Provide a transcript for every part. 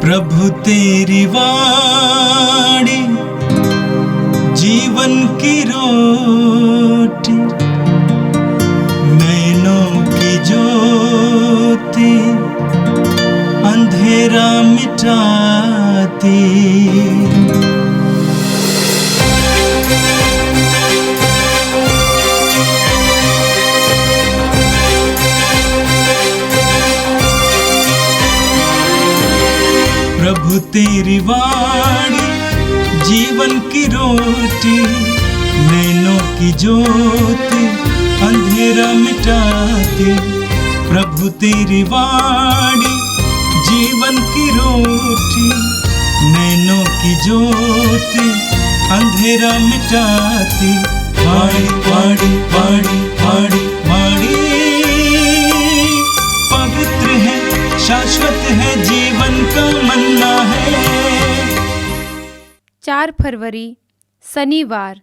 प्रभु तेरी वाणी जीवन की रोटी, नैनों की ज्योति अंधेरा मिटाती। प्रभु तेरी वाणी जीवन की रोटी, नैनों की ज्योति अंधेरा मिटाती। प्रभु तेरी वाणी जीवन की रोटी, नैनों की ज्योति अंधेरा मिटाती। वाणी वाणी वाणी वाणी वाणी पवित्र है, शाश्वत है, जीवन का मन्ना है। 4 फरवरी शनिवार।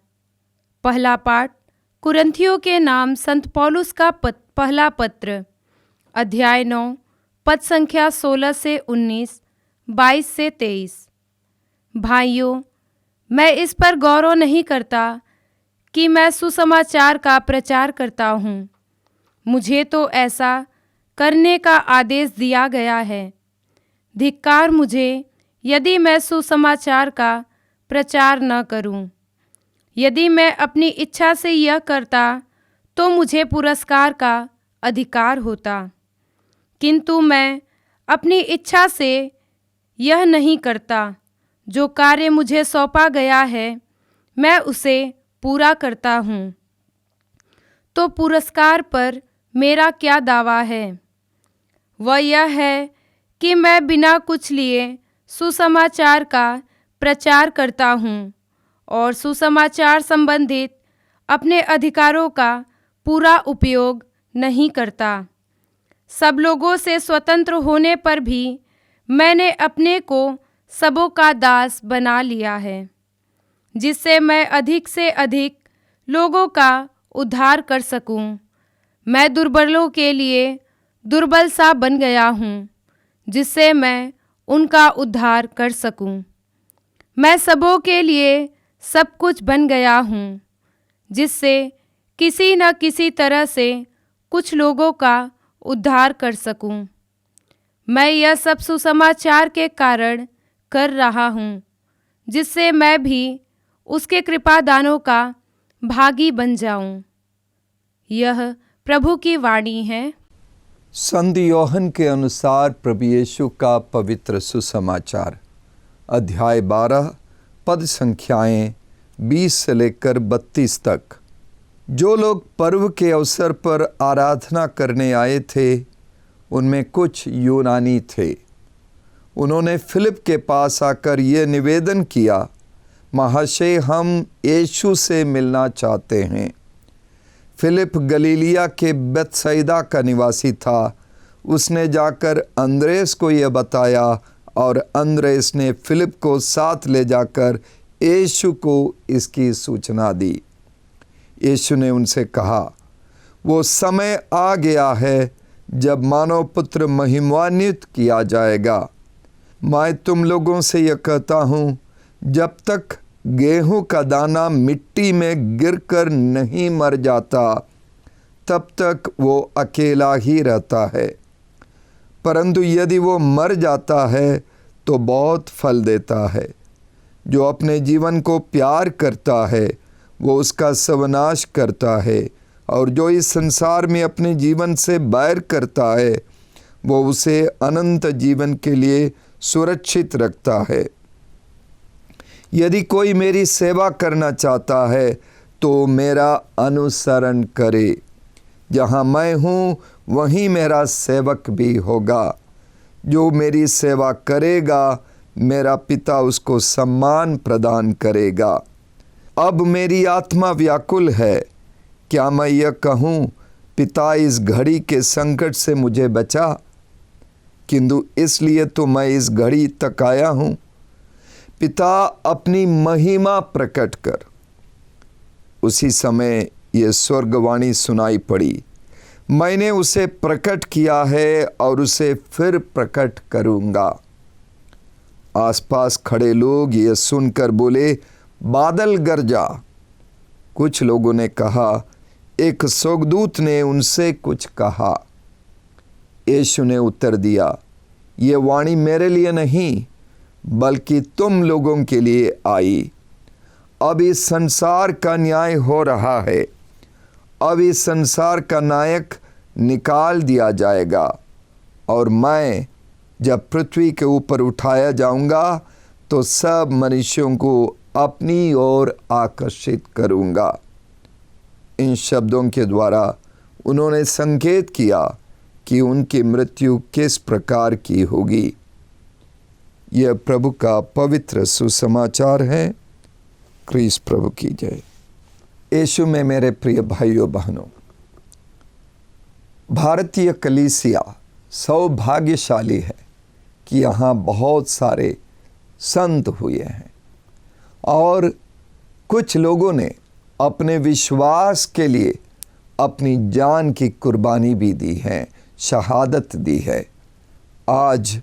पहला पाठ कुरिन्थियों के नाम संत पौलुस का पहला पत्र, अध्याय 9, पद संख्या 16 से 19, 22 से 23। भाइयों, मैं इस पर गौरव नहीं करता कि मैं सुसमाचार का प्रचार करता हूँ। मुझे तो ऐसा करने का आदेश दिया गया है। धिक्कार मुझे यदि मैं सुसमाचार का प्रचार न करूं। यदि मैं अपनी इच्छा से यह करता तो मुझे पुरस्कार का अधिकार होता, किंतु मैं अपनी इच्छा से यह नहीं करता। जो कार्य मुझे सौंपा गया है मैं उसे पूरा करता हूँ। तो पुरस्कार पर मेरा क्या दावा है? वह यह है कि मैं बिना कुछ लिए सुसमाचार का प्रचार करता हूँ और सुसमाचार संबंधित अपने अधिकारों का पूरा उपयोग नहीं करता। सब लोगों से स्वतंत्र होने पर भी मैंने अपने को सबों का दास बना लिया है, जिससे मैं अधिक से अधिक लोगों का उद्धार कर सकूं। मैं दुर्बलों के लिए दुर्बल सा बन गया हूँ, जिससे मैं उनका उद्धार कर सकूं। मैं सबों के लिए सब कुछ बन गया हूँ, जिससे किसी न किसी तरह से कुछ लोगों का उद्धार कर सकूं। मैं यह सब सुसमाचार के कारण कर रहा हूँ, जिससे मैं भी उसके कृपादानों का भागी बन जाऊं। यह प्रभु की वाणी है। संत योहन के अनुसार प्रभु यीशु का पवित्र सुसमाचार, अध्याय 12, पद संख्याएं 20 से लेकर 32 तक। जो लोग पर्व के अवसर पर आराधना करने आए थे उनमें कुछ यूनानी थे। उन्होंने फिलिप के पास आकर यह निवेदन किया, महाशय, हम यीशु से मिलना चाहते हैं। फिलिप गलीलिया के बेतसैदा का निवासी था। उसने जाकर अंद्रेस को यह बताया और अंद्रेस ने फिलिप को साथ ले जाकर यीशु को इसकी सूचना दी। यीशु ने उनसे कहा, वो समय आ गया है जब मानव पुत्र महिमान्वित किया जाएगा। मैं तुम लोगों से यह कहता हूँ, जब तक गेहूं का दाना मिट्टी में गिरकर नहीं मर जाता तब तक वो अकेला ही रहता है, परंतु यदि वो मर जाता है तो बहुत फल देता है। जो अपने जीवन को प्यार करता है वो उसका सर्वनाश करता है, और जो इस संसार में अपने जीवन से बैर करता है वो उसे अनंत जीवन के लिए सुरक्षित रखता है। यदि कोई मेरी सेवा करना चाहता है तो मेरा अनुसरण करे। जहाँ मैं हूँ वहीं मेरा सेवक भी होगा। जो मेरी सेवा करेगा मेरा पिता उसको सम्मान प्रदान करेगा। अब मेरी आत्मा व्याकुल है। क्या मैं यह कहूँ, पिता इस घड़ी के संकट से मुझे बचा? किंतु इसलिए तो मैं इस घड़ी तक आया हूँ। पिता अपनी महिमा प्रकट कर। उसी समय ये स्वर्गवाणी सुनाई पड़ी, मैंने उसे प्रकट किया है और उसे फिर प्रकट करूँगा। आसपास खड़े लोग ये सुनकर बोले, बादल गरजा। कुछ लोगों ने कहा, एक स्वर्गदूत ने उनसे कुछ कहा। यीशु ने उत्तर दिया, ये वाणी मेरे लिए नहीं बल्कि तुम लोगों के लिए आई। अब इस संसार का न्याय हो रहा है। अब इस संसार का नायक निकाल दिया जाएगा और मैं जब पृथ्वी के ऊपर उठाया जाऊंगा तो सब मनुष्यों को अपनी ओर आकर्षित करूंगा। इन शब्दों के द्वारा उन्होंने संकेत किया कि उनकी मृत्यु किस प्रकार की होगी। यह प्रभु का पवित्र सुसमाचार है। क्रीस्त प्रभु की जय। यीशु में मेरे प्रिय भाइयों बहनों, भारतीय कलीसिया सौभाग्यशाली है कि यहाँ बहुत सारे संत हुए हैं और कुछ लोगों ने अपने विश्वास के लिए अपनी जान की कुर्बानी भी दी है, शहादत दी है। आज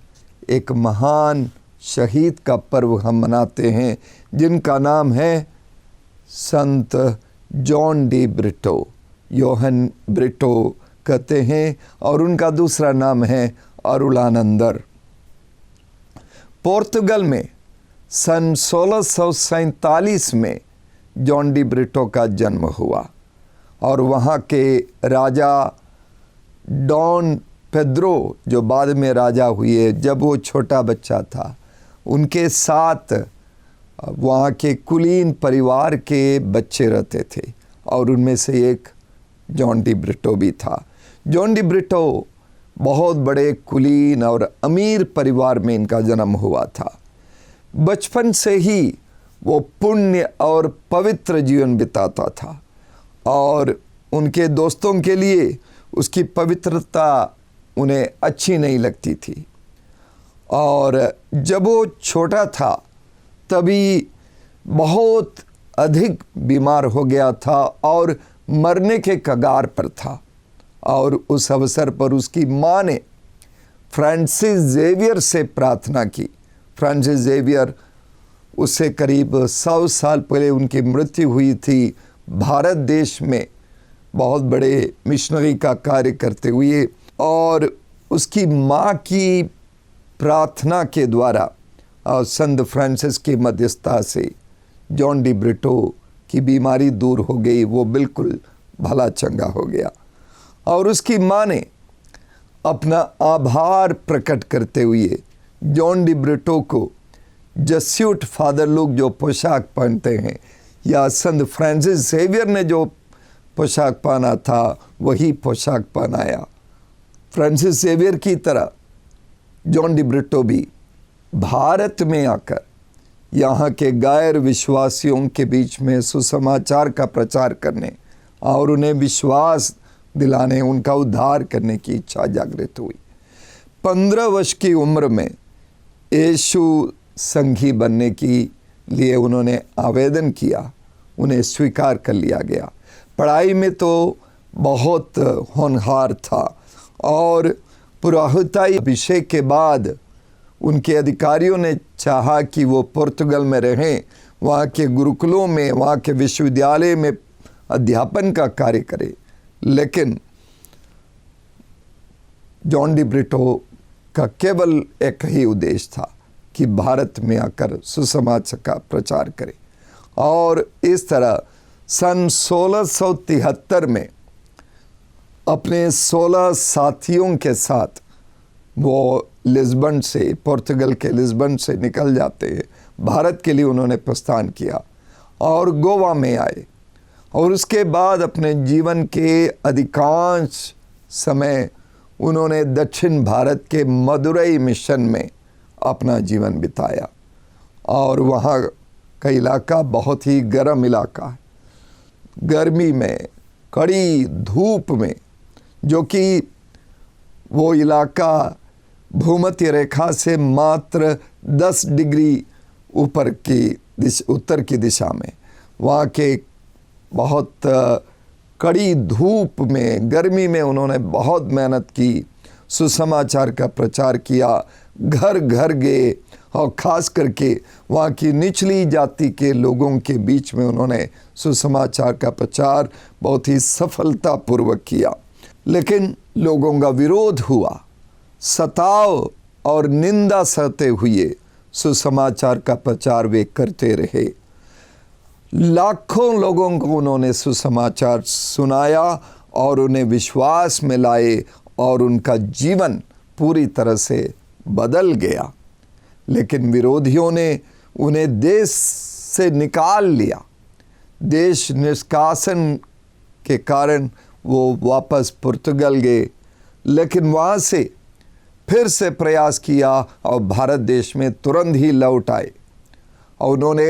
एक महान शहीद का पर्व हम मनाते हैं जिनका नाम है संत John D Brito. Yohan Brito कहते हैं और उनका दूसरा नाम है अरुलानंदर। पोर्तुगल में सन 1647 में जॉन डी ब्रिटो का जन्म हुआ और वहाँ के राजा डॉन पेड्रो जो बाद में राजा हुए, जब वो छोटा बच्चा था उनके साथ वहाँ के कुलीन परिवार के बच्चे रहते थे और उनमें से एक जॉन डी ब्रिटो भी था। जॉन डी ब्रिटो बहुत बड़े कुलीन और अमीर परिवार में इनका जन्म हुआ था। बचपन से ही वो पुण्य और पवित्र जीवन बिताता था और उनके दोस्तों के लिए उसकी पवित्रता उन्हें अच्छी नहीं लगती थी। और जब वो छोटा था तभी बहुत अधिक बीमार हो गया था और मरने के कगार पर था और उस अवसर पर उसकी माँ ने फ्रांसिस जेवियर से प्रार्थना की। फ्रांसिस जेवियर उससे करीब 100 साल पहले उनकी मृत्यु हुई थी। भारत देश में बहुत बड़े मिशनरी का कार्य करते हुए और उसकी माँ की प्रार्थना के द्वारा और संत फ्रांसिस की मध्यस्थता से जॉन डी ब्रिटो की बीमारी दूर हो गई। वो बिल्कुल भला चंगा हो गया और उसकी माँ ने अपना आभार प्रकट करते हुए जॉन डी ब्रिटो को जस्यूट फादर लोग जो पोशाक पहनते हैं या संत फ्रांसिस जेवियर ने जो पोशाक पहना था वही पोशाक पहनाया। फ्रांसिस जेवियर की तरह जॉन डी ब्रिटो भी भारत में आकर यहाँ के गैर विश्वासियों के बीच में सुसमाचार का प्रचार करने और उन्हें विश्वास दिलाने, उनका उद्धार करने की इच्छा जागृत हुई। 15 वर्ष की उम्र में यीशु संघी बनने के लिए उन्होंने आवेदन किया, उन्हें स्वीकार कर लिया गया। पढ़ाई में तो बहुत होनहार था और पुरोहिताई अभिषेक के बाद उनके अधिकारियों ने चाहा कि वो पुर्तगाल में रहें, वहाँ के गुरुकुलों में, वहाँ के विश्वविद्यालय में अध्यापन का कार्य करें। लेकिन जॉन डी ब्रिटो का केवल एक ही उद्देश्य था कि भारत में आकर सुसमाचार का प्रचार करें और इस तरह सन 1673 में अपने 16 साथियों के साथ वो लिस्बन से, पुर्तगाल के लिस्बन से निकल जाते हैं। भारत के लिए उन्होंने प्रस्थान किया और गोवा में आए और उसके बाद अपने जीवन के अधिकांश समय उन्होंने दक्षिण भारत के मदुरई मिशन में अपना जीवन बिताया और वहाँ का इलाका बहुत ही गर्म इलाका है। गर्मी में, कड़ी धूप में, जो कि वो इलाका भूमध्य रेखा से मात्र 10 डिग्री ऊपर की उत्तर की दिशा में, वहाँ के बहुत कड़ी धूप में, गर्मी में उन्होंने बहुत मेहनत की, सुसमाचार का प्रचार किया, घर घर गए और ख़ास करके वहाँ की निचली जाति के लोगों के बीच में उन्होंने सुसमाचार का प्रचार बहुत ही सफलतापूर्वक किया। लेकिन लोगों का विरोध हुआ, सताव और निंदा सहते हुए सुसमाचार का प्रचार वे करते रहे। लाखों लोगों को उन्होंने सुसमाचार सुनाया और उन्हें विश्वास में लाए और उनका जीवन पूरी तरह से बदल गया। लेकिन विरोधियों ने उन्हें देश से निकाल लिया। देश निष्कासन के कारण वो वापस पुर्तगाल गए, लेकिन वहाँ से फिर से प्रयास किया और भारत देश में तुरंत ही लौट आए। और उन्होंने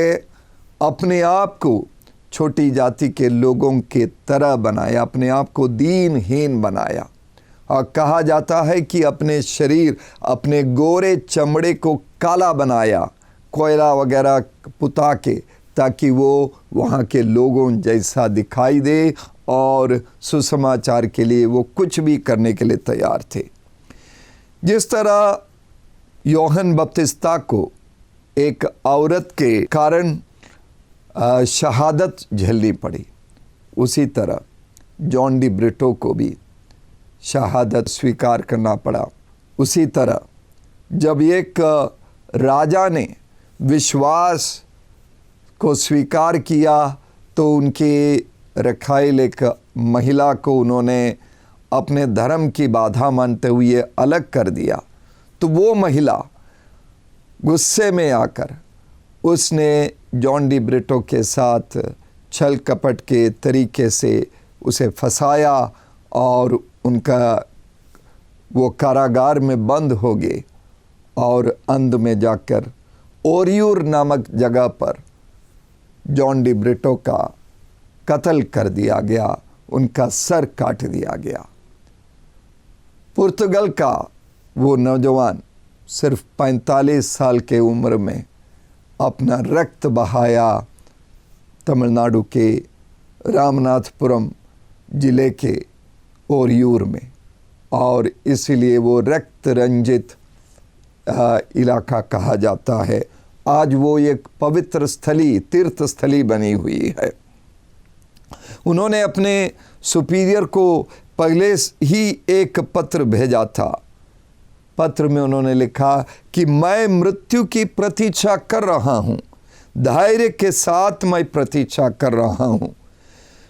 अपने आप को छोटी जाति के लोगों के तरह बनाया, अपने आप को दीनहीन बनाया। और कहा जाता है कि अपने शरीर, अपने गोरे चमड़े को काला बनाया, कोयला वगैरह पुता के, ताकि वो वहाँ के लोगों जैसा दिखाई दे और सुसमाचार के लिए वो कुछ भी करने के लिए तैयार थे। जिस तरह यूहन्ना बपतिस्ता को एक औरत के कारण शहादत झेलनी पड़ी, उसी तरह जॉन डी ब्रिटो को भी शहादत स्वीकार करना पड़ा। उसी तरह जब एक राजा ने विश्वास को स्वीकार किया तो उनके रखाइल एक महिला को उन्होंने अपने धर्म की बाधा मानते हुए अलग कर दिया। तो वो महिला गुस्से में आकर उसने जॉन डी ब्रिटो के साथ छल कपट के तरीके से उसे फंसाया और उनका वो कारागार में बंद हो गए और अंत में जाकर ओरियूर नामक जगह पर जॉन डी ब्रिटो का कत्ल कर दिया गया, उनका सर काट दिया गया। पुर्तगाल का वो नौजवान सिर्फ 45 साल के उम्र में अपना रक्त बहाया तमिलनाडु के रामनाथपुरम जिले के ओरियूर में, और इसीलिए वो रक्त रंजित इलाका कहा जाता है। आज वो एक पवित्र स्थली, तीर्थ स्थली बनी हुई है। उन्होंने अपने सुपीरियर को पहले ही एक पत्र भेजा था। पत्र में उन्होंने लिखा कि मैं मृत्यु की प्रतीक्षा कर रहा हूँ, धैर्य के साथ मैं प्रतीक्षा कर रहा हूँ।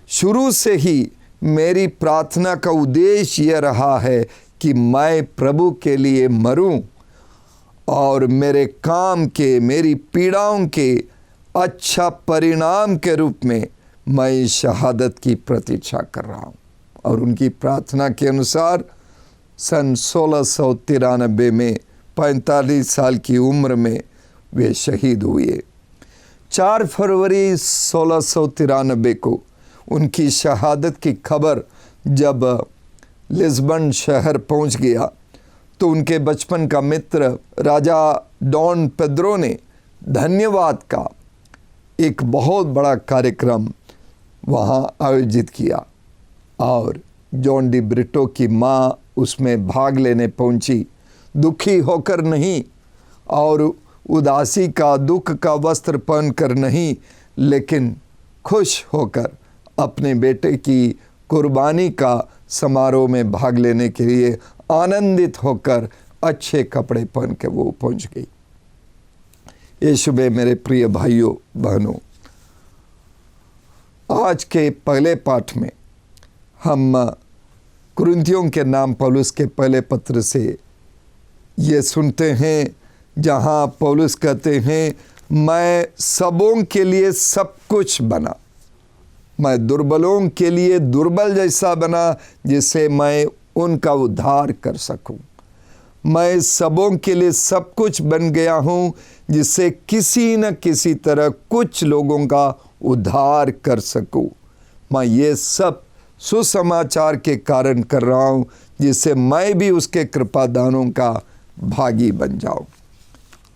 शुरू से ही मेरी प्रार्थना का उद्देश्य यह रहा है कि मैं प्रभु के लिए मरूं और मेरे काम के, मेरी पीड़ाओं के अच्छा परिणाम के रूप में मैं शहादत की प्रतीक्षा कर रहा हूं। और उनकी प्रार्थना के अनुसार सन 1693 में 45 साल की उम्र में वे शहीद हुए। 4 फरवरी 1693 को उनकी शहादत की खबर जब लिस्बन शहर पहुंच गया तो उनके बचपन का मित्र राजा डॉन पेड्रो ने धन्यवाद का एक बहुत बड़ा कार्यक्रम वहां आयोजित किया और जॉन डी ब्रिटो की माँ उसमें भाग लेने पहुंची। दुखी होकर नहीं और उदासी का, दुख का वस्त्र पहनकर नहीं, लेकिन खुश होकर अपने बेटे की कुर्बानी का समारोह में भाग लेने के लिए आनंदित होकर अच्छे कपड़े पहन के वो पहुंच गई। यीशु में मेरे प्रिय भाइयों बहनों, आज के पहले पाठ में हम कुरिन्थियों के नाम पौलुस के पहले पत्र से ये सुनते हैं जहाँ पौलुस कहते हैं, मैं सबों के लिए सब कुछ बना, मैं दुर्बलों के लिए दुर्बल जैसा बना जिससे मैं उनका उद्धार कर सकूं। मैं सबों के लिए सब कुछ बन गया हूं जिससे किसी न किसी तरह कुछ लोगों का उद्धार कर सकूं। मैं ये सब सुसमाचार के कारण कर रहा हूं जिससे मैं भी उसके कृपादानों का भागी बन जाऊं।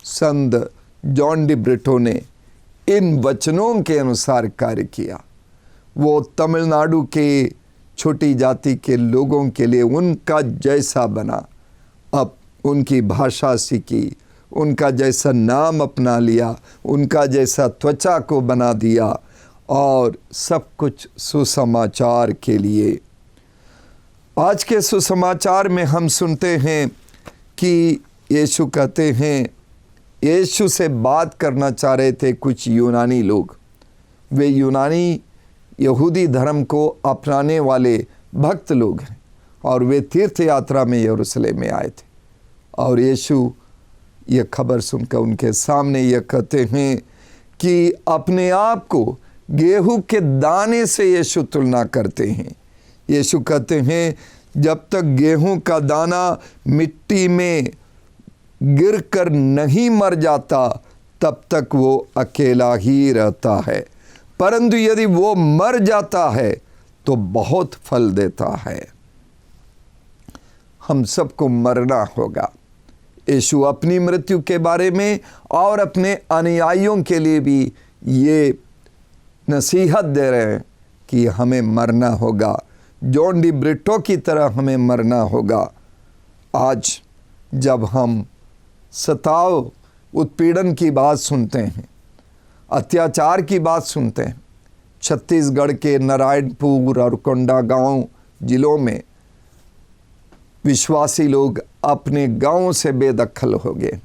संत जॉन डी ब्रिटो ने इन वचनों के अनुसार कार्य किया। वो तमिलनाडु के छोटी जाति के लोगों के लिए उनका जैसा बना, अब उनकी भाषा सीखी, उनका जैसा नाम अपना लिया, उनका जैसा त्वचा को बना दिया, और सब कुछ सुसमाचार के लिए। आज के सुसमाचार में हम सुनते हैं कि यीशु कहते हैं, यीशु से बात करना चाह रहे थे कुछ यूनानी लोग। वे यूनानी यहूदी धर्म को अपनाने वाले भक्त लोग हैं और वे तीर्थ यात्रा में यरूशलेम में आए थे। और यीशु ये खबर सुनकर उनके सामने ये कहते हैं कि अपने आप को गेहूं के दाने से यीशु तुलना करते हैं। यीशु कहते हैं, जब तक गेहूं का दाना मिट्टी में गिरकर नहीं मर जाता तब तक वो अकेला ही रहता है, परंतु यदि वो मर जाता है तो बहुत फल देता है। हम सबको मरना होगा। यीशु अपनी मृत्यु के बारे में और अपने अनुयायियों के लिए भी ये नसीहत दे रहे हैं कि हमें मरना होगा। जॉन डी ब्रिटो की तरह हमें मरना होगा। आज जब हम सताव उत्पीड़न की बात सुनते हैं, अत्याचार की बात सुनते हैं, छत्तीसगढ़ के नारायणपुर और कोंडागांव जिलों में विश्वासी लोग अपने गांव से बेदखल हो गए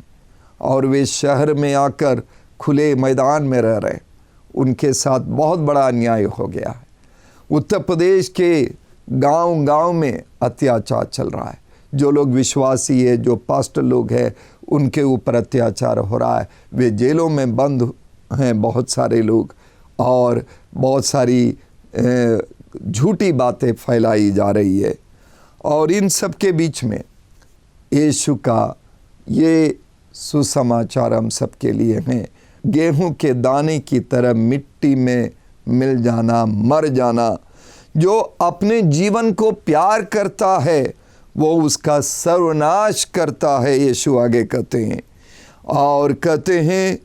और वे शहर में आकर खुले मैदान में रह रहे। उनके साथ बहुत बड़ा अन्याय हो गया है। उत्तर प्रदेश के गांव-गांव में अत्याचार चल रहा है। जो लोग विश्वासी है, जो पास्टर लोग हैं, उनके ऊपर अत्याचार हो रहा है। वे जेलों में बंद हैं बहुत सारे लोग, और बहुत सारी झूठी बातें फैलाई जा रही है। और इन सब के बीच में यीशु का ये सुसमाचार हम सब के लिए हैं। गेहूं के दाने की तरह मिट्टी में मिल जाना, मर जाना। जो अपने जीवन को प्यार करता है वो उसका सर्वनाश करता है, यीशु आगे कहते हैं। और कहते हैं,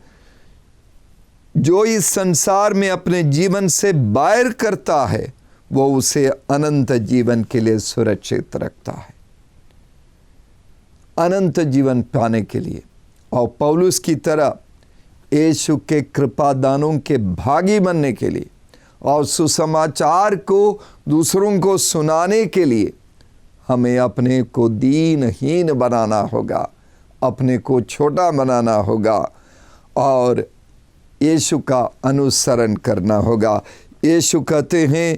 जो इस संसार में अपने जीवन से बैर करता है वो उसे अनंत जीवन के लिए सुरक्षित रखता है, अनंत जीवन पाने के लिए। और पौलुस की तरह यीशु के कृपादानों के भागी बनने के लिए और सुसमाचार को दूसरों को सुनाने के लिए हमें अपने को दीनहीन बनाना होगा, अपने को छोटा बनाना होगा और यीशु का अनुसरण करना होगा। यीशु कहते हैं,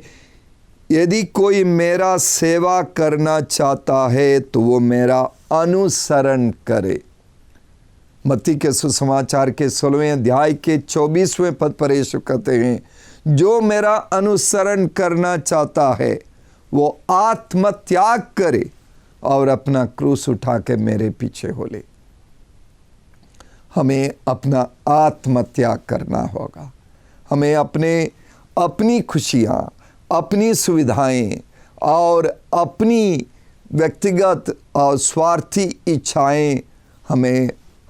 यदि कोई मेरा सेवा करना चाहता है तो वो मेरा अनुसरण करे। मत्ती के सुसमाचार के 16वें अध्याय के 24वें पद पर यीशु कहते हैं, जो मेरा अनुसरण करना चाहता है वो आत्मत्याग करे और अपना क्रूस उठा के मेरे पीछे हो ले। हमें अपना आत्मत्याग करना होगा। हमें अपनी खुशियाँ, अपनी सुविधाएं और अपनी व्यक्तिगत और स्वार्थी इच्छाएं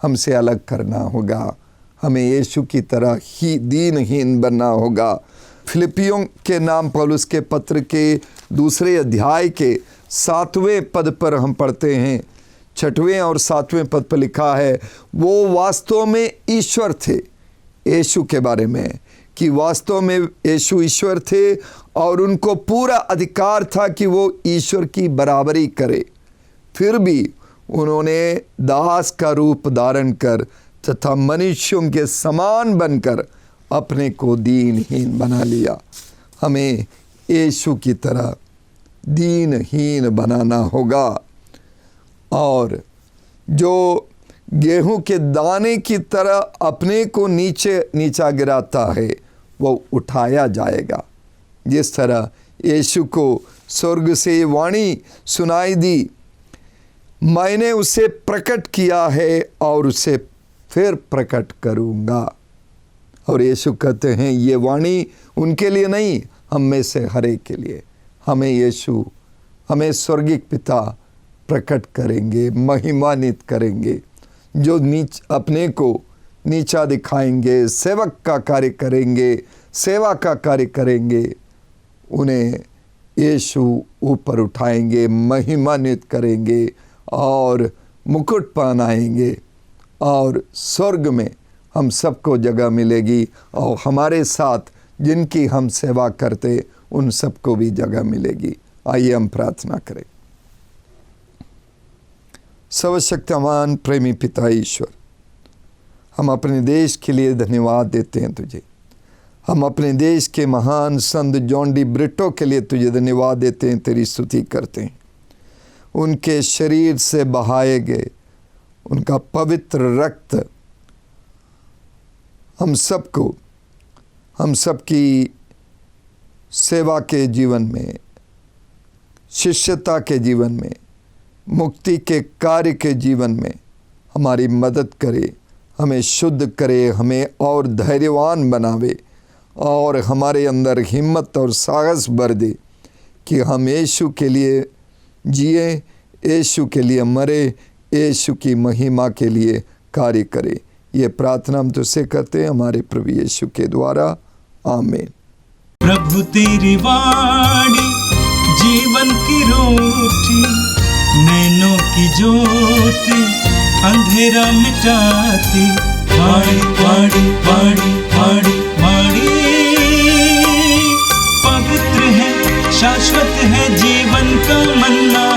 हमसे अलग करना होगा। हमें यीशु की तरह ही दीनहीन बनना होगा। फिलिपियों के नाम पौलुस के पत्र के 2 अध्याय के 7वें पद पर हम पढ़ते हैं, 6वें और 7वें पद पर लिखा है, वो वास्तव में ईश्वर थे। यीशु के बारे में कि वास्तव में यीशु ईश्वर थे और उनको पूरा अधिकार था कि वो ईश्वर की बराबरी करे। फिर भी उन्होंने दास का रूप धारण कर तथा मनुष्यों के समान बनकर अपने को दीनहीन बना लिया। हमें यीशु की तरह दीनहीन बनाना होगा। और जो गेहूं के दाने की तरह अपने को नीचा गिराता है वो उठाया जाएगा। जिस तरह यीशु को स्वर्ग से वाणी सुनाई दी, मैंने उसे प्रकट किया है और उसे फिर प्रकट करूँगा। और यीशु कहते हैं, ये वाणी उनके लिए नहीं, हम में से हर एक के लिए। हमें स्वर्गिक पिता प्रकट करेंगे, महिमान्वित करेंगे। जो अपने को नीचा दिखाएंगे, सेवक का कार्य करेंगे, सेवा का कार्य करेंगे, उन्हें यीशु ऊपर उठाएंगे, महिमान्वित करेंगे और मुकुट पहनाएंगे और स्वर्ग में हम सबको जगह मिलेगी और हमारे साथ जिनकी हम सेवा करते उन सबको भी जगह मिलेगी। आइए हम प्रार्थना करें। सर्वशक्तिमान प्रेमी पिता ईश्वर, हम अपने देश के लिए धन्यवाद देते हैं तुझे। हम अपने देश के महान संत जॉन डी ब्रिटो के लिए तुझे धन्यवाद देते हैं, तेरी स्तुति करते हैं। उनके शरीर से बहाए गए उनका पवित्र रक्त हम सबकी सेवा के जीवन में, शिष्यता के जीवन में, मुक्ति के कार्य के जीवन में हमारी मदद करे, हमें शुद्ध करे, हमें और धैर्यवान बनावे और हमारे अंदर हिम्मत और साहस भर दे कि हम यीशु के लिए जिए, यीशु के लिए मरे, यीशु की महिमा के लिए कार्य करें। ये प्रार्थना हम तुझसे करते हैं हमारे प्रभु यीशु के द्वारा, आमीन। प्रभु तेरी वाणी जीवन की रोटी, नैनों की ज्योति अंधेरा मिटाती। वाणी वाणी वाणी वाणी वाणी पवित्र है, शाश्वत है जीवन का मन्ना।